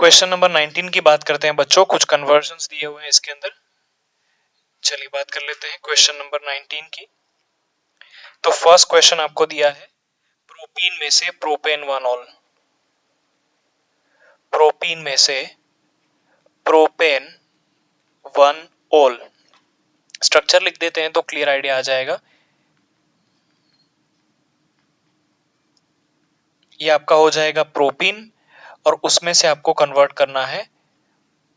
Question number 19 की बात करते हैं बच्चों। कुछ कन्वर्जन्स दिए हुए हैं इसके अंदर। चलिए बात कर लेते हैं क्वेश्चन नंबर 19 की। तो फर्स्ट क्वेश्चन आपको दिया है प्रोपीन में से प्रोपेन वन ऑल। प्रोपीन में से प्रोपेन वन ऑल। स्ट्रक्चर लिख देते हैं तो क्लियर आइडिया आ जाएगा। ये आपका हो जाएगा प्रोपीन और उसमें से आपको कन्वर्ट करना है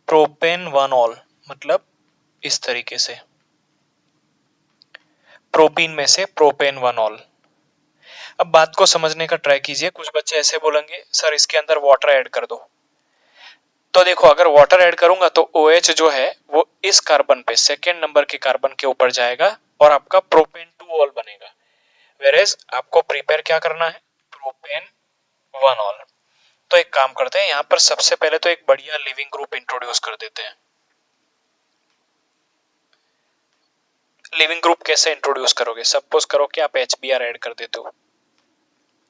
प्रोपेन वन ऑल, मतलब इस तरीके से प्रोपीन में से प्रोपेन वन ऑल। अब बात को समझने का ट्राई कीजिए। कुछ बच्चे ऐसे बोलेंगे सर इसके अंदर वाटर ऐड कर दो। तो देखो अगर वाटर ऐड करूंगा तो OH जो है वो इस कार्बन पे सेकेंड नंबर के कार्बन के ऊपर जाएगा और आपका प्रोपेन टू ऑल बनेगा। वेरेज आपको प्रिपेयर क्या करना है, प्रोपेन वन ऑल। तो एक काम करते हैं, यहां पर सबसे पहले तो एक बढ़िया लिविंग ग्रुप इंट्रोड्यूस कर देते हैं। लिविंग ग्रुप कैसे इंट्रोड्यूस करोगे? सपोज करो कि आप HBr ऐड कर देते हो।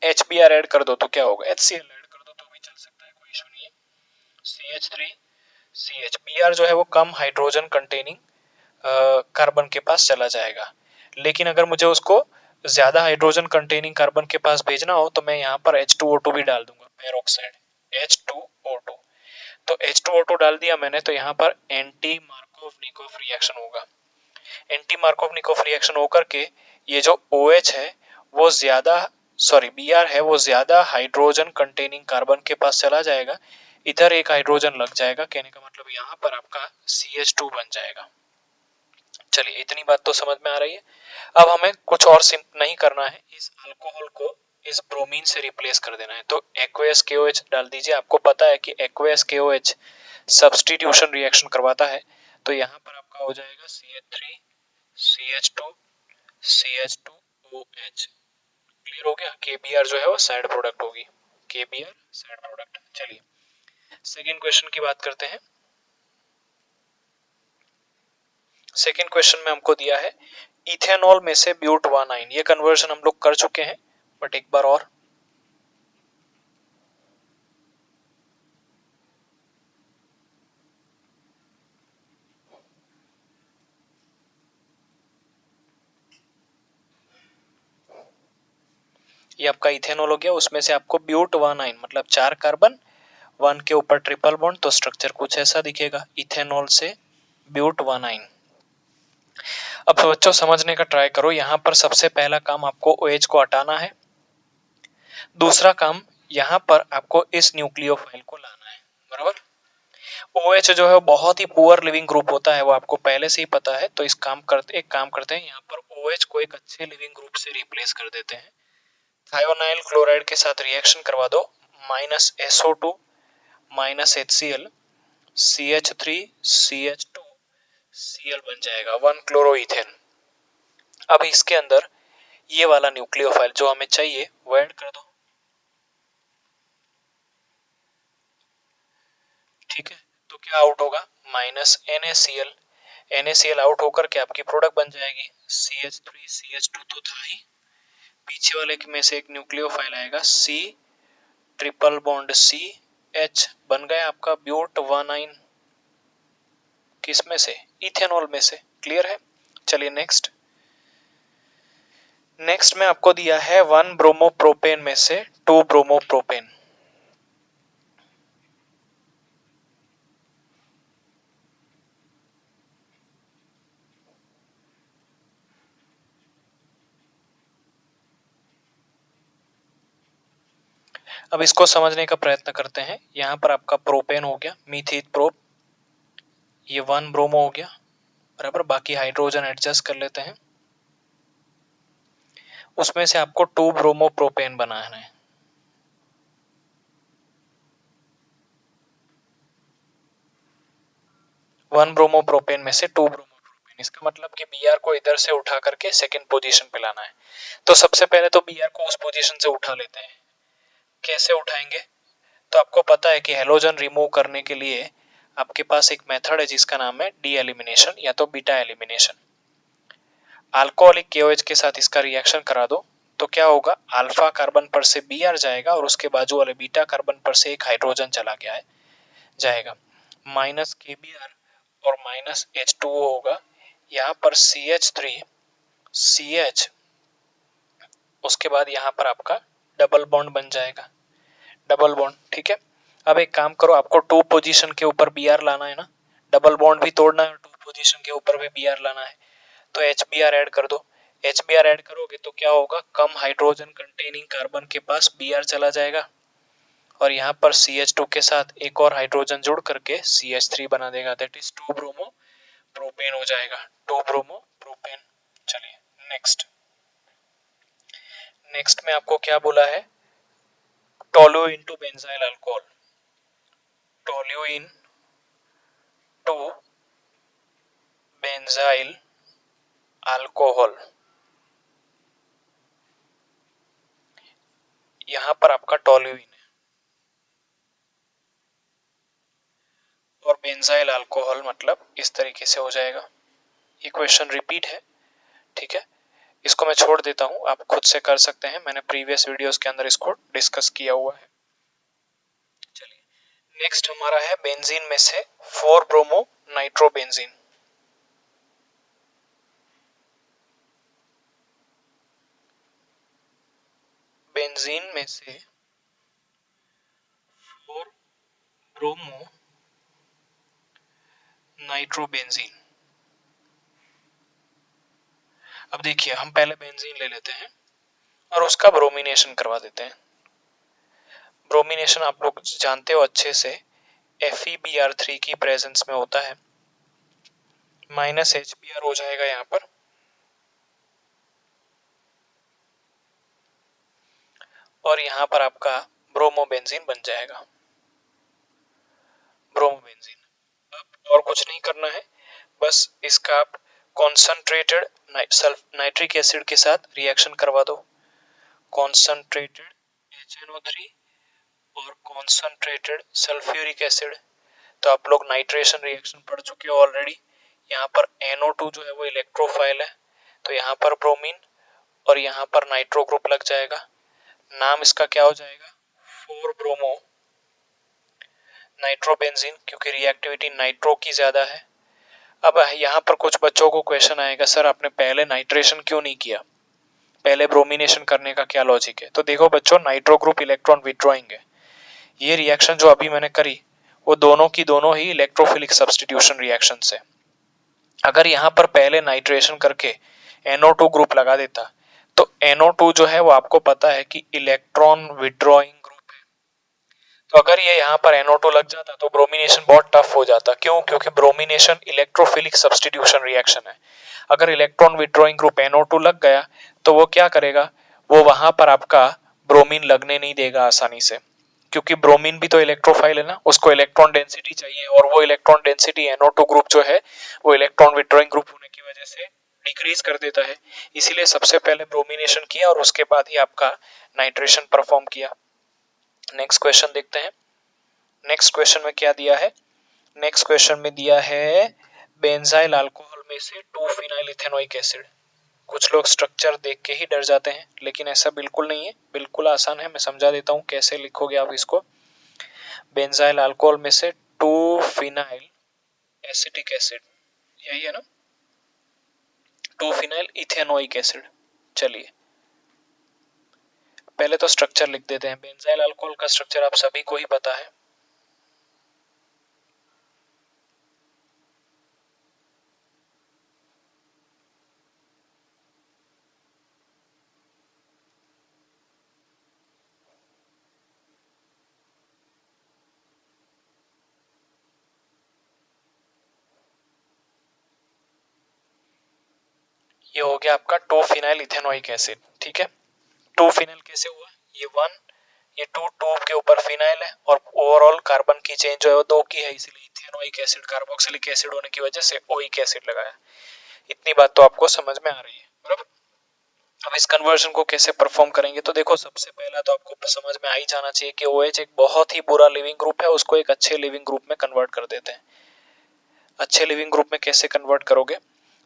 HBr ऐड कर दो तो क्या होगा, HCl ऐड कर दो तो भी चल सकता है, कोई इशू नहीं है। CH3 CHBr जो है वो कम हाइड्रोजन कंटेनिंग कार्बन के पास चला जाएगा। लेकिन अगर मुझे उसको ज्यादा हाइड्रोजन कंटेनिंग कार्बन के पास भेजना हो तो मैं यहाँ पर H2O2 भी डाल दूंगा, पेरोक्साइड H2O2। तो H2O2 डाल दिया मैंने तो यहाँ पर एंटी मार्कोव-निकोव रिएक्शन होगा। एंटी मार्कोव-निकोव रिएक्शन होकर के ये जो OH है वो ज्यादा Br है वो ज्यादा हाइड्रोजन कंटेनिंग कार्बन के पास चला जाएगा। इधर एक हाइड्रोजन लग जाएगा, कहने का मतलब यहाँ पर आपका CH2 बन जाएगा। चलिए इतनी बात तो समझ में आ रही है। अब हमें कुछ और नहीं करना है, इस अल्कोहल को इस ब्रोमीन से रिप्लेस कर देना है। तो एक्वेस KOH डाल दीजिए। आपको पता है कि एक्वेस KOH सब्स्टिट्यूशन रिएक्शन करवाता है। तो यहाँ पर आपका हो जाएगा CH3 CH2 CH2OH। क्लियर हो गया। KBr जो है वो साइड प्रोडक्ट होगी, KBr साइड प्रोडक्ट। चलिए सेकेंड क्वेश्चन की बात करते हैं। सेकेंड क्वेश्चन में हमको दिया है इथेनॉल में से ब्यूट-1-9। ये कन्वर्जन हम लोग कर चुके हैं बट एक बार और। ये आपका इथेनॉल हो गया, उसमें से आपको ब्यूट-1-9 मतलब 4 कार्बन 1 के ऊपर ट्रिपल बॉन्ड, तो स्ट्रक्चर कुछ ऐसा दिखेगा इथेनॉल से ब्यूट-1-9। अब बच्चों समझने का ट्राई करो। यहां पर सबसे पहला काम आपको OH को हटाना है। दूसरा काम यहां पर आपको इस न्यूक्लियोफाइल को लाना है, बराबर। OH जो है बहुत ही पुअर लिविंग ग्रुप होता है, वो आपको पहले से ही पता है। तो एक काम करते हैं, यहाँ पर OH को एक अच्छे लिविंग ग्रुप से रिप्लेस कर देते हैं। थायोनाइल क्लोराइड के साथ रिएक्शन करवा दो, -SO2 -HCl CH3 CH2 Cl बन जाएगा 1 क्लोरोइथेन। अब इसके अंदर ये वाला न्यूक्लियोफाइल जो हमें चाहिए वो ऐड कर दो, ठीक है। तो क्या आउट होगा, -NaCl। NaCl आउट होकर के आपकी प्रोडक्ट बन जाएगी CH3 CH2 तो था ही। पीछे वाले में से एक न्यूक्लियोफाइल आएगा C ट्रिपल बॉन्ड CH, बन गया आपका ब्यूट-1-9। किस में से, इथेनॉल में से। क्लियर है। चलिए नेक्स्ट में आपको दिया है 1 ब्रोमोप्रोपेन में से 2 ब्रोमोप्रोपेन। अब इसको समझने का प्रयत्न करते हैं। यहां पर आपका प्रोपेन हो गया, मीथिल प्रोप, ये 1 ब्रोमो हो गया, बराबर। बाकी हाइड्रोजन एडजस्ट कर लेते हैं। उसमें से आपको 2 ब्रोमोप्रोपेन बनाना है। वन ब्रोमोप्रोपेन में से 2 ब्रोमोप्रोपेन, इसका मतलब कि Br को इधर से उठा करके सेकंड पोजीशन पे लाना है। तो सबसे पहले तो Br को उस पोजीशन से उठा लेते हैं। कैसे उठाएंगे, तो आपको पता है कि हेलोजन रिमूव करने के लिए आपके पास एक मेथड है जिसका नाम है डी एलिमिनेशन या तो बीटा एलिमिनेशन। अल्कोहलिक KOH के साथ इसका रिएक्शन करा दो तो क्या होगा, अल्फा कार्बन पर से Br जाएगा और उसके बाजू वाले बीटा कार्बन पर से एक हाइड्रोजन चला गया है। जाएगा, माइनस KBr और माइनस H2O होगा। यहाँ पर CH3 CH, उसके बाद यहाँ पर आपका डबल बॉन्ड बन जाएगा, डबल बॉन्ड। ठीक है, अब एक काम करो, आपको 2 पोजीशन के ऊपर Br लाना है ना, डबल बॉन्ड भी तोड़ना है और 2 पोजीशन के ऊपर भी Br लाना है, तो HBr ऐड कर दो। HBr ऐड करोगे तो क्या होगा, कम हाइड्रोजन कंटेनिंग कार्बन के पास Br चला जाएगा और यहाँ पर CH2 के साथ एक और हाइड्रोजन जुड़ करके CH3 बना देगा, दैट इज 2 ब्रोमो प्रोपेन हो जाएगा, 2 ब्रोमो प्रोपेन। चलिए नेक्स्ट, नेक्स्ट में आपको क्या बोला है, toluene into benzyl alcohol, toluene to benzyl alcohol. यहां पर आपका टोलुइन है और बेंजाइल अल्कोहल, मतलब इस तरीके से हो जाएगा। ये क्वेश्चन रिपीट है, ठीक है, इसको मैं छोड़ देता हूं, आप खुद से कर सकते हैं, मैंने प्रीवियस वीडियोस के अंदर इसको डिस्कस किया हुआ है। चलिए नेक्स्ट हमारा है बेंजीन में से 4 ब्रोमो नाइट्रोबेंजीन। बेंजीन में से 4 ब्रोमो नाइट्रोबेंजीन। अब देखिए, हम पहले बेंजीन ले लेते हैं और उसका ब्रोमिनेशन करवा देते हैं। ब्रोमिनेशन आप लोग जानते हो अच्छे से, FeBr3 की प्रेजेंस में होता है, माइनस HBr हो जाएगा यहाँ पर, और यहाँ पर आपका ब्रोमोबेंजीन बन जाएगा, ब्रोमोबेंजीन। अब और कुछ नहीं करना है, बस इसका आप कॉन्सनट्रेटेड नाइट्रिक एसिड के साथ रिएक्शन करवा दो, कॉन्सनट्रेटेड HNO3 और कॉन्सनट्रेटेड सल्फ्यूरिक एसिड। तो आप लोग नाइट्रेशन रिएक्शन पढ़ चुके हो ऑलरेडी। यहाँ पर NO2 जो है वो इलेक्ट्रोफाइल है, तो यहाँ पर ब्रोमीन और यहाँ पर नाइट्रो ग्रुप लग जाएगा, नाम इसका क्या हो जाएगा, 4 ब्रोमो नाइट्रोबेंजीन, क्योंकि रिएक्टिविटी नाइट्रो की ज्यादा है। अब यहाँ पर कुछ बच्चों को क्वेश्चन आएगा, सर आपने पहले नाइट्रेशन क्यों नहीं किया, पहले ब्रोमिनेशन करने का क्या लॉजिक है। तो देखो बच्चों, नाइट्रो ग्रुप इलेक्ट्रॉन विड्रॉइंग है, ये रिएक्शन जो अभी मैंने करी वो दोनों की दोनों ही इलेक्ट्रोफिलिक सब्स्टिट्यूशन रिएक्शन है। अगर यहाँ पर पहले नाइट्रेशन करके NO2 ग्रुप लगा देता तो NO2 जो है वो आपको पता है कि इलेक्ट्रॉन विड्रॉइंग ग्रुप है, तो अगर ये यहाँ पर NO2 लग जाता तो ब्रोमिनेशन बहुत टफ हो जाता। क्यों, क्योंकि ब्रोमिनेशन इलेक्ट्रोफिलिक सब्स्टिट्यूशन रिएक्शन है। अगर इलेक्ट्रॉन विड्रॉइंग ग्रुप NO2 लग गया तो वो क्या करेगा, वो वहां पर आपका ब्रोमीन लगने नहीं देगा आसानी से, क्योंकि ब्रोमीन भी तो इलेक्ट्रोफाइल है ना, उसको इलेक्ट्रॉन डेंसिटी चाहिए और वो इलेक्ट्रॉन डेंसिटी NO2 ग्रुप जो है वो इलेक्ट्रॉन विड्रॉइंग ग्रुप होने की वजह से डिक्रीज कर देता है। इसीलिए सबसे पहले ब्रोमिनेशन किया और उसके बाद ही आपका नाइट्रेशन परफॉर्म किया। नेक्स्ट क्वेश्चन देखते हैं, नेक्स्ट क्वेश्चन में क्या दिया है, नेक्स्ट क्वेश्चन में दिया है बेंजाइल अल्कोहल में से 2 फिनाइल इथेनोइक एसिड। कुछ लोग स्ट्रक्चर देख के ही डर जाते हैं, लेकिन ऐसा बिल्कुल नहीं है, बिल्कुल आसान है, मैं समझा देता हूं कैसे लिखोगे आप इसको। बेंजाइल अल्कोहल में से 2 फिनाइल एसिटिक एसिड, यही है ना, 2 फिनाइल इथेनोइक एसिड। चलिए पहले तो स्ट्रक्चर लिख देते हैं। बेंजाइल अल्कोहल का स्ट्रक्चर आप सभी को ही पता है, ये हो गया आपका 2 फिनाइल इथेनोइक एसिड। ठीक है, 2 फिनाइल कैसे हुआ, ये 1, ये 2 के ऊपर फिनाइल है और ओवरऑल कार्बन की चेन जो है वो 2 की है, इसलिए इथेनोइक एसिड कार्बोक्सिलिक एसिड होने की वजह से ओइक एसिड लगाया। इतनी बात तो आपको समझ में आ रही है, बराबर। अब इस कन्वर्जन को कैसे परफॉर्म करेंगे, तो देखो सबसे पहला तो आपको समझ में आ ही जाना चाहिए कि OH एक बहुत ही बुरा लिविंग ग्रुप है, उसको एक अच्छे लिविंग ग्रुप में कन्वर्ट कर देते हैं। अच्छे लिविंग ग्रुप में कैसे कन्वर्ट करोगे,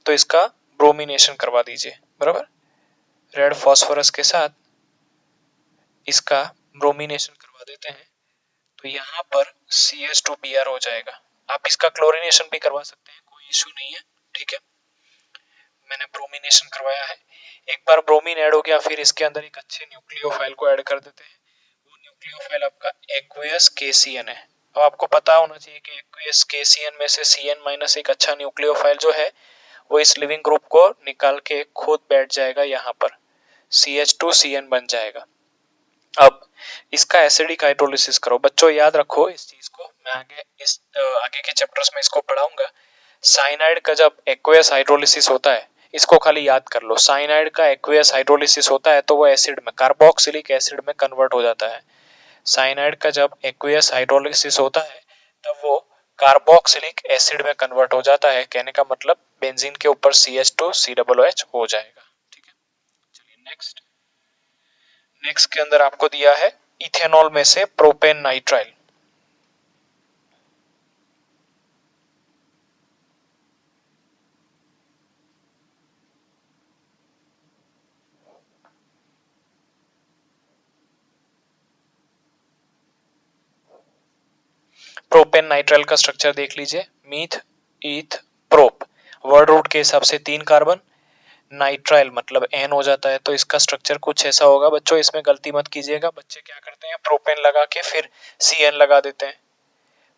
तो इसका ब्रोमिनेशन करवा दीजिए, बराबर, रेड फास्फोरस के साथ इसका ब्रोमिनेशन करवा देते हैं, तो यहाँ पर CH2Br हो जाएगा। आप इसका क्लोरीनेशन भी करवा सकते हैं, कोई इश्यू नहीं है, ठीक है। मैंने ब्रोमिनेशन करवाया है। एक बार ब्रोमीन ऐड हो गया, फिर इसके अंदर एक अच्छे न्यूक्लियोफाइल को ऐड कर देते हैं। वो न्यूक्लियोफाइल आपका एक्वियस KCN है। अब आपको पता होना चाहिए कि एक्वियस KCN में से CN माइनस एक अच्छा न्यूक्लियोफाइल जो है वो इस लिविंग ग्रुप को निकाल के खुद बैठ जाएगा, यहाँ पर CH2CN बन जाएगा। अब इसका एसिडिक हाइड्रोलिसिस करो। बच्चों याद रखो इस चीज को, मैं आगे के चैप्टर्स में इसको पढ़ाऊंगा। साइनाइड का जब एक्वेयस हाइड्रोलिसिस होता है, इसको खाली याद कर लो, साइनाइड का एक्वेयस हाइड्रोलिसिस होता है तो वो एसिड में, कार्बोक्सिलिक एसिड में कन्वर्ट हो जाता है। साइनाइड का जब एक्वेयस हाइड्रोलिसिस होता है तब वो कार्बोक्सिलिक एसिड में कन्वर्ट हो जाता है। कहने का मतलब बेंजीन के ऊपर CH2COOH हो जाएगा, ठीक है। चलिए नेक्स्ट। नेक्स्ट के अंदर आपको दिया है इथेनॉल में से प्रोपेन नाइट्राइल। प्रोपेन नाइट्राइल का स्ट्रक्चर देख लीजिए, मीथ ईथ प्रोप, वर्ड रूट के हिसाब से 3 कार्बन, नाइट्राइल मतलब N हो जाता है, तो इसका स्ट्रक्चर कुछ ऐसा होगा। बच्चों इसमें गलती मत कीजिएगा, बच्चे क्या करते हैं प्रोपेन लगा के फिर CN लगा देते हैं।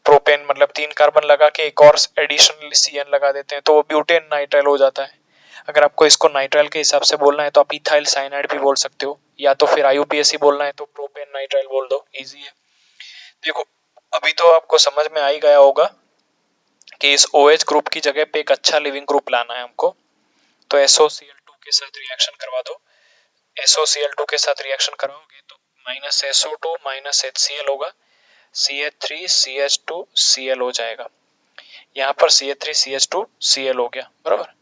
प्रोपेन मतलब 3 कार्बन लगा के एक और एडिशनल CN लगा देते हैं, तो वो ब्यूटेन नाइट्राइल हो जाता है। अगर आपको इसको नाइट्राइल के हिसाब से बोलना है तो आप इथाइल साइनाइड भी बोल सकते हो, या तो फिर IUPAC बोलना है तो प्रोपेन नाइट्राइल बोल दो, इजी है। देखो अभी तो आपको समझ में आ ही गया होगा कि इस OH ग्रुप की जगह पे एक अच्छा लिविंग ग्रुप लाना है हमको, तो SOCl2 के साथ रिएक्शन करवा दो। SOCl2 के साथ रिएक्शन कराओगे तो -SO2 HCl होगा, CH3CH2Cl हो जाएगा। यहाँ पर CH3CH2Cl हो गया, बराबर।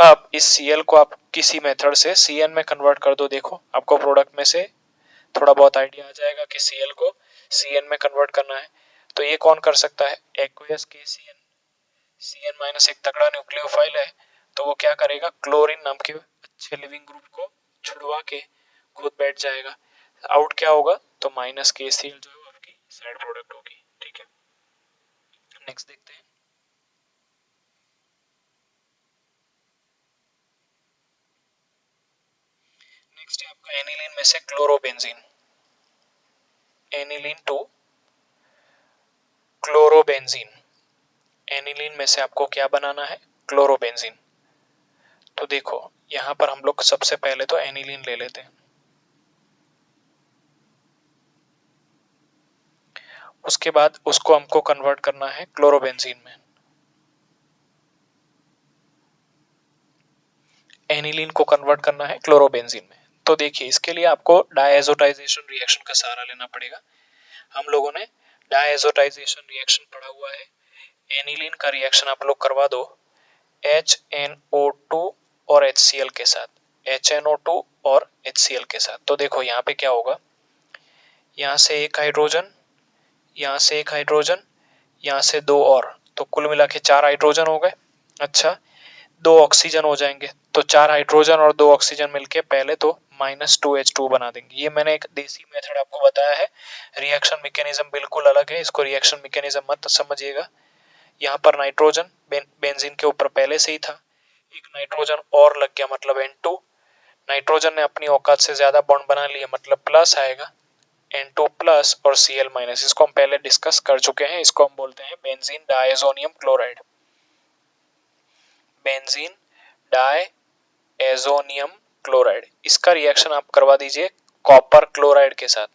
अब इस Cl को आप किसी मेथड से CN में कन्वर्ट कर दो। देखो आपको प्रोडक्ट में से थोड़ा बहुत आइडिया आ जाएगा कि Cl को CN में कन्वर्ट करना है। तो ये कौन कर सकता है, एक्वियस KCN। CN माइनस एक तगड़ा न्यूक्लियोफाइल है, तो वो क्या करेगा, क्लोरीन नाम के अच्छे लिविंग ग्रुप को छुड़वा के खुद बैठ जाएगा। आउट क्या होगा, तो -KCl जो है वो आपकी साइड प्रोडक्ट होगी, ठीक है। नेक्स्ट देखते हैं। नेक्स्ट है आपका एनिलीन में से chlorobenzene. Aniline to chlorobenzene. Aniline में से आपको क्या बनाना है, क्लोरोबेंजीन। तो देखो यहां पर हम लोग सबसे पहले तो एनिलीन ले लेते हैं, उसके बाद उसको हमको कन्वर्ट करना है क्लोरोबेंजीन में। एनिलीन को कन्वर्ट करना है क्लोरोबेंजीन में। तो देखिए इसके लिए आपको डायएजोटाइजेशन रिएक्शन का सहारा लेना पड़ेगा। हम लोगों ने डायएजोटाइजेशन रिएक्शन पढ़ा हुआ है। एनिलीन का रिएक्शन आप लोग करवा दो HNO2 और HCl के साथ, HNO2 और HCl के साथ। तो देखो यहाँ पे क्या होगा, यहाँ से एक हाइड्रोजन, यहाँ से एक हाइड्रोजन, यहाँ से दो और, तो कुल मिला के 4 हाइड्रोजन हो गए। अच्छा 2 ऑक्सीजन हो जाएंगे, तो 4 हाइड्रोजन और 2 ऑक्सीजन मिलके पहले तो -2H2 बना देंगे। ये मैंने एक देसी मेथड आपको बताया है, रिएक्शन मैकेनिज्म बिल्कुल अलग है, इसको रिएक्शन मैकेनिज्म मत समझिएगा। यहाँ पर नाइट्रोजन बेंजीन के ऊपर पहले से ही था, एक नाइट्रोजन और लग गया मतलब N2। नाइट्रोजन ने अपनी औकात से ज्यादा बॉन्ड बना लिया मतलब प्लस आएगा, N2 प्लस और Cl माइनस, इसको हम पहले डिस्कस कर चुके हैं। इसको हम बोलते हैं benzene diazonium chloride. Benzene diazonium chloride, इसका रिएक्शन आप करवा दीजिए कॉपर क्लोराइड के साथ,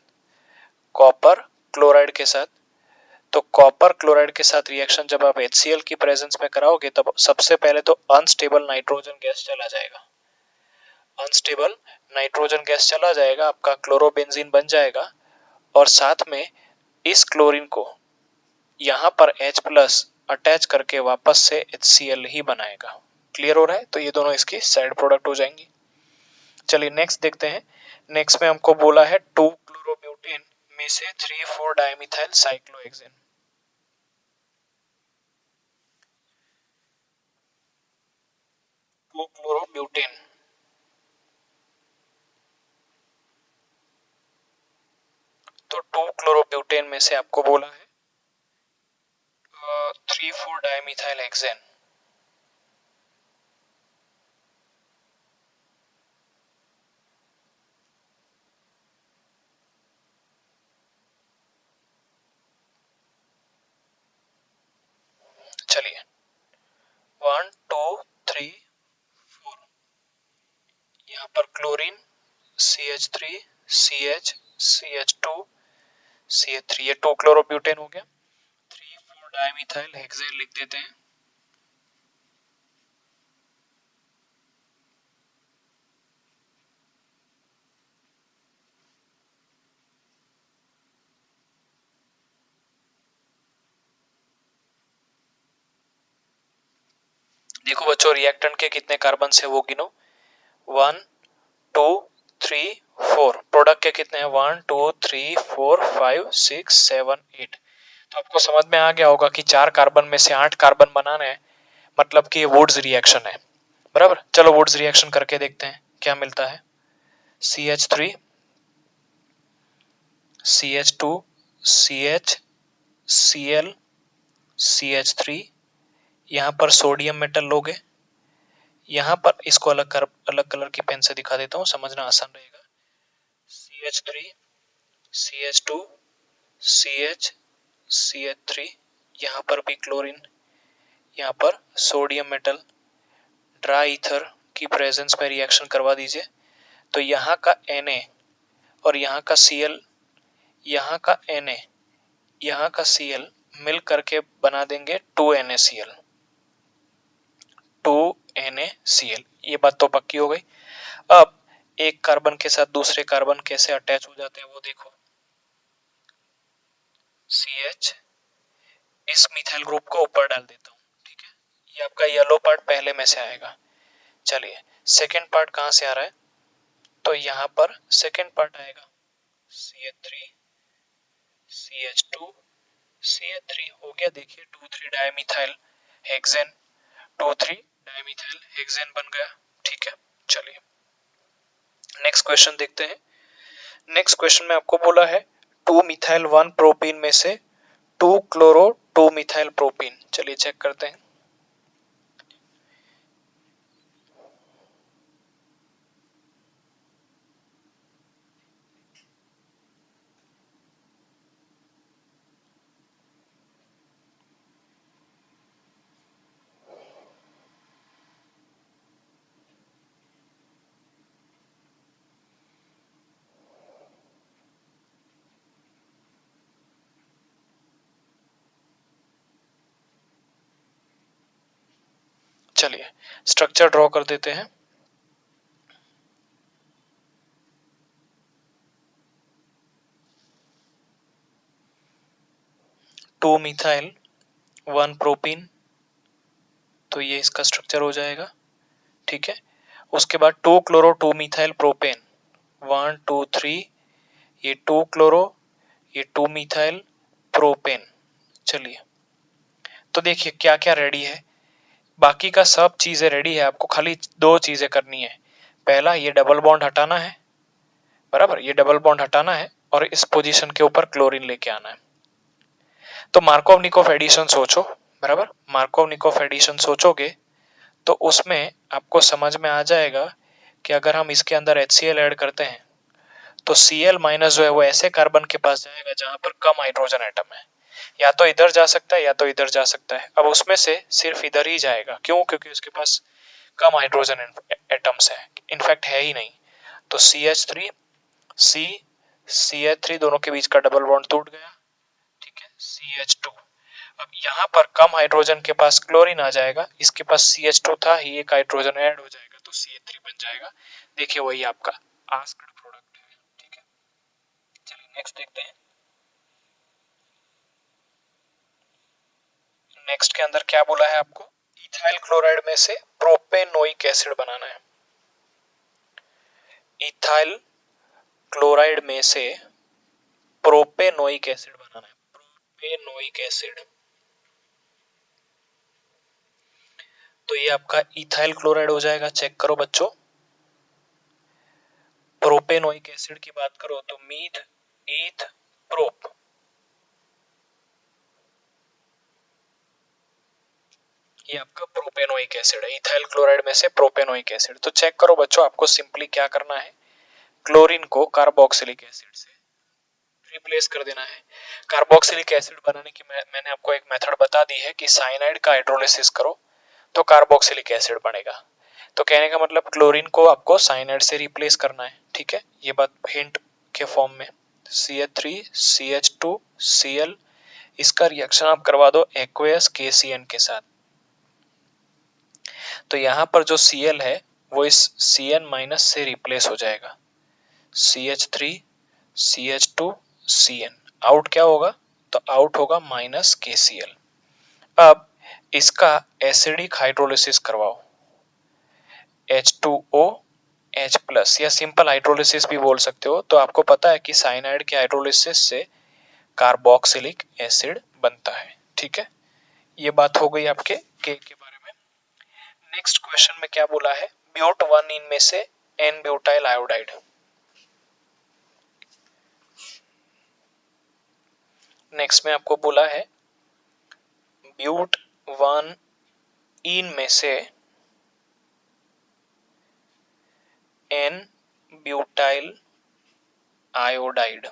कॉपर क्लोराइड के साथ। तो कॉपर क्लोराइड के साथ रिएक्शन जब आप HCl की प्रेजेंस में कराओगे तब सबसे पहले तो अनस्टेबल नाइट्रोजन गैस चला जाएगा, अनस्टेबल नाइट्रोजन गैस चला जाएगा, आपका क्लोरोबेंजीन बन जाएगा। और साथ में इस क्लोरीन को यहाँ पर H प्लस अटैच करके वापस से HCl ही बनाएगा। क्लियर हो रहा है, तो ये दोनों इसकी साइड प्रोडक्ट हो जाएंगी। चलिए नेक्स्ट देखते हैं। नेक्स्ट में हमको बोला है 2 क्लोरोब्यूटेन में से 3,4 डाइमिथाइल साइक्लोहेक्सेन। 2 क्लोरोब्यूटेन, तो 2 क्लोरोब्यूटेन में से आपको बोला है 3,4 डाइमिथाइल हेक्सेन। चलिए 1 2 3 4, यहाँ पर chlorine CH3 CH CH2 CH3, ये 2 क्लोरोब्यूटेन हो गया। 3,4 डाइमिथाइल हेक्सेन लिख देते हैं। देखो बच्चों, रिएक्टेंट के कितने कार्बन है वो गिनो। 1 2 3 4। प्रोडक्ट के कितने हैं? 1 2 3 4 5 6 7 8। तो आपको समझ में आ गया होगा कि 4 कार्बन में से 8 कार्बन बनाना है, मतलब कि ये वुड्स रिएक्शन है। बराबर। चलो वुड्स रिएक्शन करके देखते हैं क्या मिलता है। CH3 CH2 CH Cl CH3, यहाँ पर सोडियम मेटल लोगे। यहाँ पर इसको अलग कलर की पेन से दिखा देता हूँ, समझना आसान रहेगा। CH3 CH2 CH CH3, यहाँ पर भी क्लोरीन, यहाँ पर सोडियम मेटल, ड्राई ईथर की प्रेजेंस में रिएक्शन करवा दीजिए। तो यहाँ का Na और यहाँ का Cl, यहाँ का Na, यहाँ का Cl मिल करके बना देंगे 2NaCl। 2NaCl, ये बात तो पक्की हो गई। अब एक कार्बन के साथ दूसरे कार्बन कैसे अटैच हो जाते हैं वो देखो। CH, इस मिथाइल ग्रुप को ऊपर डाल देता हूँ, ठीक है। ये आपका येलो पार्ट पहले में से आएगा। चलिए सेकेंड पार्ट कहां से आ रहा है? तो यहां पर सेकेंड पार्ट आएगा CH3 CH2 CH3 हो गया। देखिए 2,3 डाइमिथाइल हेक्सेन, 2,3 डाइमिथाइल हेक्सेन बन गया, ठीक है। चलिए नेक्स्ट क्वेश्चन देखते हैं। नेक्स्ट क्वेश्चन में आपको बोला है 2 मिथाइल 1 प्रोपीन में से 2 क्लोरो 2 मिथाइल प्रोपीन। चलिए चेक करते हैं। चलिए स्ट्रक्चर ड्रॉ कर देते हैं। टू मिथाइल 1 प्रोपीन, तो ये इसका स्ट्रक्चर हो जाएगा, ठीक है। उसके बाद 2 क्लोरो 2 मिथाइल प्रोपेन, 1 2 3, ये 2 क्लोरो, ये 2 मिथाइल प्रोपेन। चलिए तो देखिए क्या क्या रेडी है। बाकी का सब चीजें रेडी है, आपको खाली दो चीजें करनी है। पहला, ये डबल बॉन्ड हटाना है, बराबर, ये डबल बॉन्ड हटाना है और इस पोजीशन के ऊपर क्लोरीन लेके आना है। तो मार्कोव निकोव एडिशन सोचो, बराबर। मार्कोव निकोव एडिशन सोचोगे तो उसमें आपको समझ में आ जाएगा कि अगर हम इसके अंदर HCl ऐड करते हैं तो Cl माइनस जो है वो ऐसे कार्बन के पास जाएगा जहां पर कम हाइड्रोजन एटम है। या तो इधर जा सकता है या तो इधर जा सकता है। अब उसमें से सिर्फ इधर ही जाएगा, क्यों? क्योंकि उसके पास कम हाइड्रोजन एटम्स है, इनफैक्ट है ही नहीं। तो CH3 C CH3 दोनों के बीच का डबल बॉन्ड टूट गया, ठीक है। CH2, अब यहाँ पर कम हाइड्रोजन के पास क्लोरीन आ जाएगा, इसके पास CH2 था ही, एक हाइड्रोजन ऐड हो जाएगा तो CH3 बन जाएगा। देखिए वही आपका आस्क्ड प्रोडक्ट है, ठीक है। चलिए नेक्स्ट देखते हैं। नेक्स्ट के अंदर क्या बोला है आपको? इथाइल क्लोराइड में से प्रोपेनोइक एसिड बनाना है। इथाइल क्लोराइड में से प्रोपेनोइक एसिड बनाना है। प्रोपेनोइक एसिड, तो ये आपका इथाइल क्लोराइड हो जाएगा। चेक करो बच्चों, प्रोपेनोइक एसिड की बात करो तो मीथ ईथ प्रोप, ये आपका प्रोपेनोइक एसिड है, इथाइल क्लोराइड में से प्रोपेनोइक एसिड। तो चेक करो बच्चों, आपको सिंपली क्या करना है, क्लोरीन को कार्बोक्सिलिक एसिड से रिप्लेस कर देना है। कार्बोक्सिलिक एसिड बनाने की मैंने आपको एक मेथड बता दी है कि साइनाइड का हाइड्रोलिसिस करो तो कार्बोक्सिलिक एसिड बनेगा। तो कहने का मतलब क्लोरीन को आपको साइनाइड से रिप्लेस करना है, ठीक है। ये बात हिंट के फॉर्म में, CH3 CH2 Cl, इसका रिएक्शन आप करवा दो एक्वेयस KCN के साथ। तो यहां पर जो Cl है वो इस Cn माइनस से रिप्लेस हो जाएगा, CH3 CH2 Cn। आउट क्या होगा, तो आउट होगा माइनस KCl। अब इसका एसिडिक हाइड्रोलिसिस करवाओ, H2O H प्लस, या सिंपल हाइड्रोलिसिस भी बोल सकते हो। तो आपको पता है कि साइनाइड के हाइड्रोलिसिस से कार्बोक्सिलिक एसिड बनता है, ठीक है। ये बात हो गई आपके के बारे में। नेक्स्ट क्वेश्चन में क्या बोला है, ब्यूट 1 इनमें से N ब्यूटाइल आयोडाइड। नेक्स्ट में आपको बोला है ब्यूट 1 इन में से N ब्यूटाइल आयोडाइड।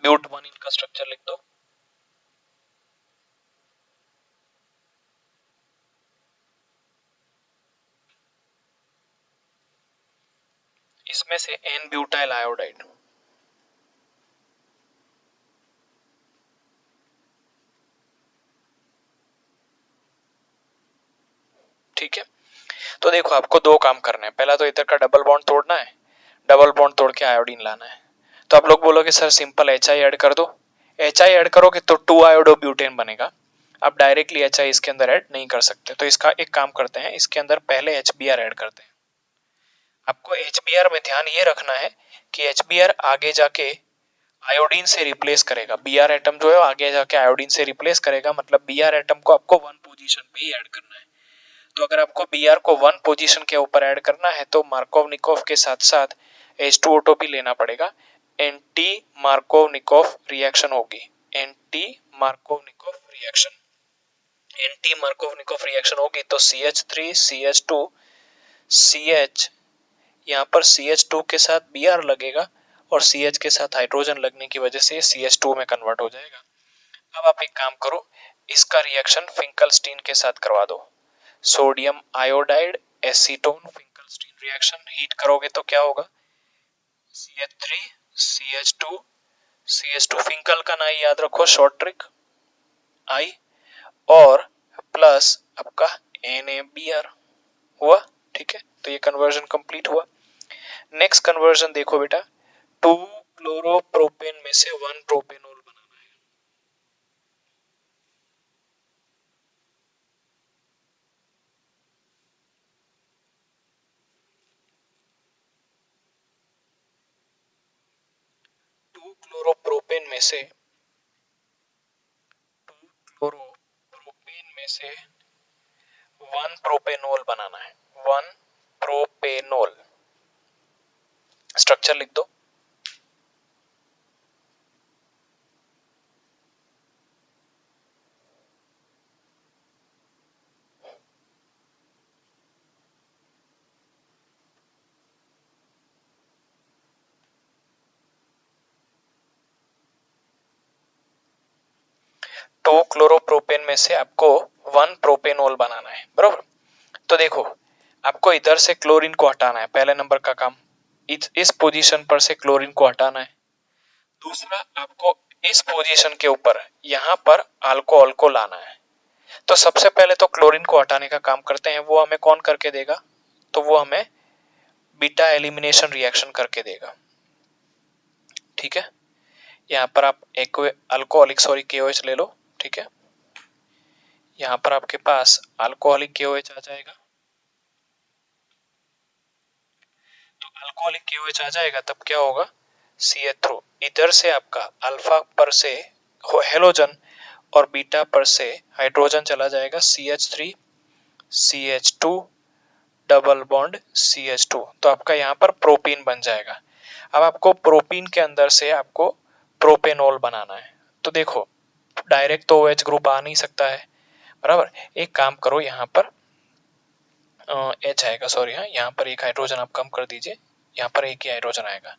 ब्यूट 1 इन का स्ट्रक्चर लिख दो। इसमें से N ब्यूटाइल आयोडाइड, ठीक है। तो देखो आपको दो काम करने हैं, पहला तो इधर का डबल बॉन्ड तोड़ना है, डबल बॉन्ड तोड़ के आयोडीन लाना है। तो आप लोग बोलोगे सर सिंपल HI ऐड कर दो, HI ऐड करोगे तो 2 आयोडोब्यूटेन बनेगा। आप डायरेक्टली HI इसके अंदर ऐड नहीं कर सकते, तो इसका एक काम करते हैं, इसके अंदर पहले HBr ऐड करते हैं। आपको HBr में ध्यान ये रखना है कि HBr आगे जाके आयोडीन से रिप्लेस करेगा, Br एटम जो है आगे जाके आयोडीन से रिप्लेस करेगा, मतलब Br एटम को आपको 1 पोजीशन पे ही ऐड करना है। तो अगर आपको Br को 1 पोजीशन के ऊपर ऐड करना है तो मार्कोवनिकोव के साथ साथ H2O2 भी लेना पड़ेगा। एंटी मार्कोवनिकोव रिएक्शन होगी, anti Markovnikov reaction, anti Markovnikov reaction होगी तो CH3 CH2 CH, यहाँ पर CH2 के साथ Br लगेगा और CH के साथ हाइड्रोजन लगने की वजह से CH2 में कन्वर्ट हो जाएगा। अब आप एक काम करो, इसका रिएक्शन फिंकलस्टीन के साथ करवा दो, sodium iodide acetone Finkelstein reaction. Heat करोगे तो क्या होगा, CH3 CH2 CH2, फिंकल का ना याद रखो, शॉर्ट ट्रिक I, और प्लस आपका NaBr हुआ, ठीक है। तो ये कन्वर्जन कंप्लीट हुआ। नेक्स्ट कन्वर्जन देखो बेटा, 2 क्लोरोप्रोपेन में से 1 प्रोपेनॉल बनाना है। टू क्लोरोप्रोपेन में से 1 प्रोपेनॉल बनाना है, 1 प्रोपेनॉल। स्ट्रक्चर लिख दो। टू क्लोरोप्रोपेन में से आपको 1 प्रोपेनॉल बनाना है, बरोबर। तो देखो आपको इधर से क्लोरीन को हटाना है, पहले नंबर का काम, इस पोजीशन पर से क्लोरीन को हटाना है। दूसरा आपको इस पोजीशन के ऊपर यहां पर अल्कोहल को लाना है। तो सबसे पहले तो क्लोरीन को हटाने का काम करते हैं, वो हमें कौन करके देगा, तो वो हमें बीटा एलिमिनेशन रिएक्शन करके देगा, ठीक है। यहाँ पर आप एक अल्कोहलिक सॉरी KOH ले लो, ठीक है। यहाँ पर आपके पास अल्कोहलिक KOH आ जाएगा, तो अल्कोहलिक KOH आ जाएगा तब क्या होगा, CH3, इधर से आपका अल्फा पर से हेलोजन और बीटा पर से हाइड्रोजन चला जाएगा, CH3 CH2 double bond CH2, तो आपका यहाँ पर प्रोपीन बन जाएगा। अब आपको प्रोपीन के अंदर से आपको प्रोपेनॉल बनाना है। तो देखो डायरेक्ट तो OH ग्रुप आ नहीं सकता है, बराबर। एक काम करो, यहाँ पर H आएगा, सॉरी, हाँ यहाँ पर एक हाइड्रोजन आप कम कर दीजिए, यहाँ पर एक ही हाइड्रोजन आएगा।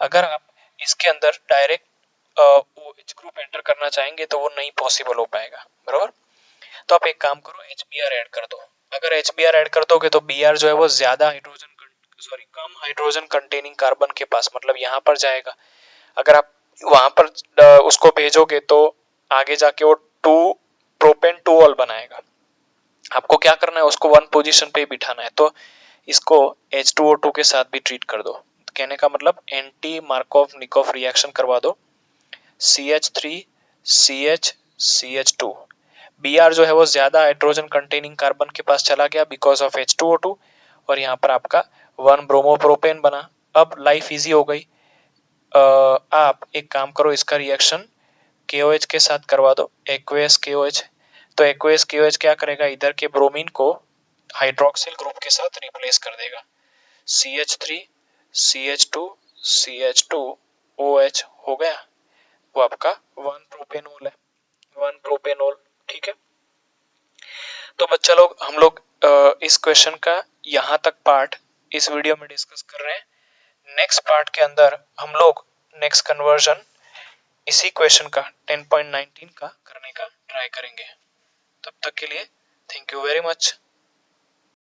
अगर आप इसके अंदर डायरेक्ट OH ग्रुप एंटर करना चाहेंगे तो वो नहीं पॉसिबल हो पाएगा, बराबर। तो आप एक काम करो, HBr ऐड कर दो। अगर HBr ऐड कर दोगे तो Br जो है वो ज्यादा हाइड्रोजन, सॉरी कम हाइड्रोजन कंटेनिंग कार्बन के पास, मतलब यहाँ पर जाएगा। अगर आप वहां पर उसको भेजोगे तो आगे जाके वो प्रोपेन 2ऑल बनाएगा। आपको क्या करना है, उसको वन पोजीशन पे ही बिठाना है। तो इसको H2O2 के साथ भी ट्रीट कर दो। कहने का मतलब एंटी मार्कोव निकोव रिएक्शन करवा दो, CH3 CH CH2। Br जो है वो ज्यादा हाइड्रोजन कंटेनिंग कार्बन के पास चला गया बिकॉज ऑफ H2O2, और यहाँ पर आपका 1 ब्रोमोप्रोपेन बना। अब लाइफ इजी हो गई। आप एक काम करो, इसका रिएक्शन KOH के साथ करवा दो, एक्वेस KOH। तो एक्वेस KOH क्या करेगा, इधर के ब्रोमीन को हाइड्रोक्सिल ग्रुप के साथ रिप्लेस कर देगा। CH3 CH2 CH2 OH हो गया, वो आपका 1 प्रोपेनॉल है, 1 प्रोपेनॉल। ठीक है, तो बच्चा लोग हम लोग इस क्वेश्चन का यहाँ तक पार्ट इस वीडियो में डिस्कस कर रहे हैं। नेक्स्ट पार्ट के अंदर हम लोग नेक्स्ट कन्वर्जन इसी क्वेश्चन का 10.19 का करने का ट्राई करेंगे। तब तक के लिए थैंक यू वेरी मच।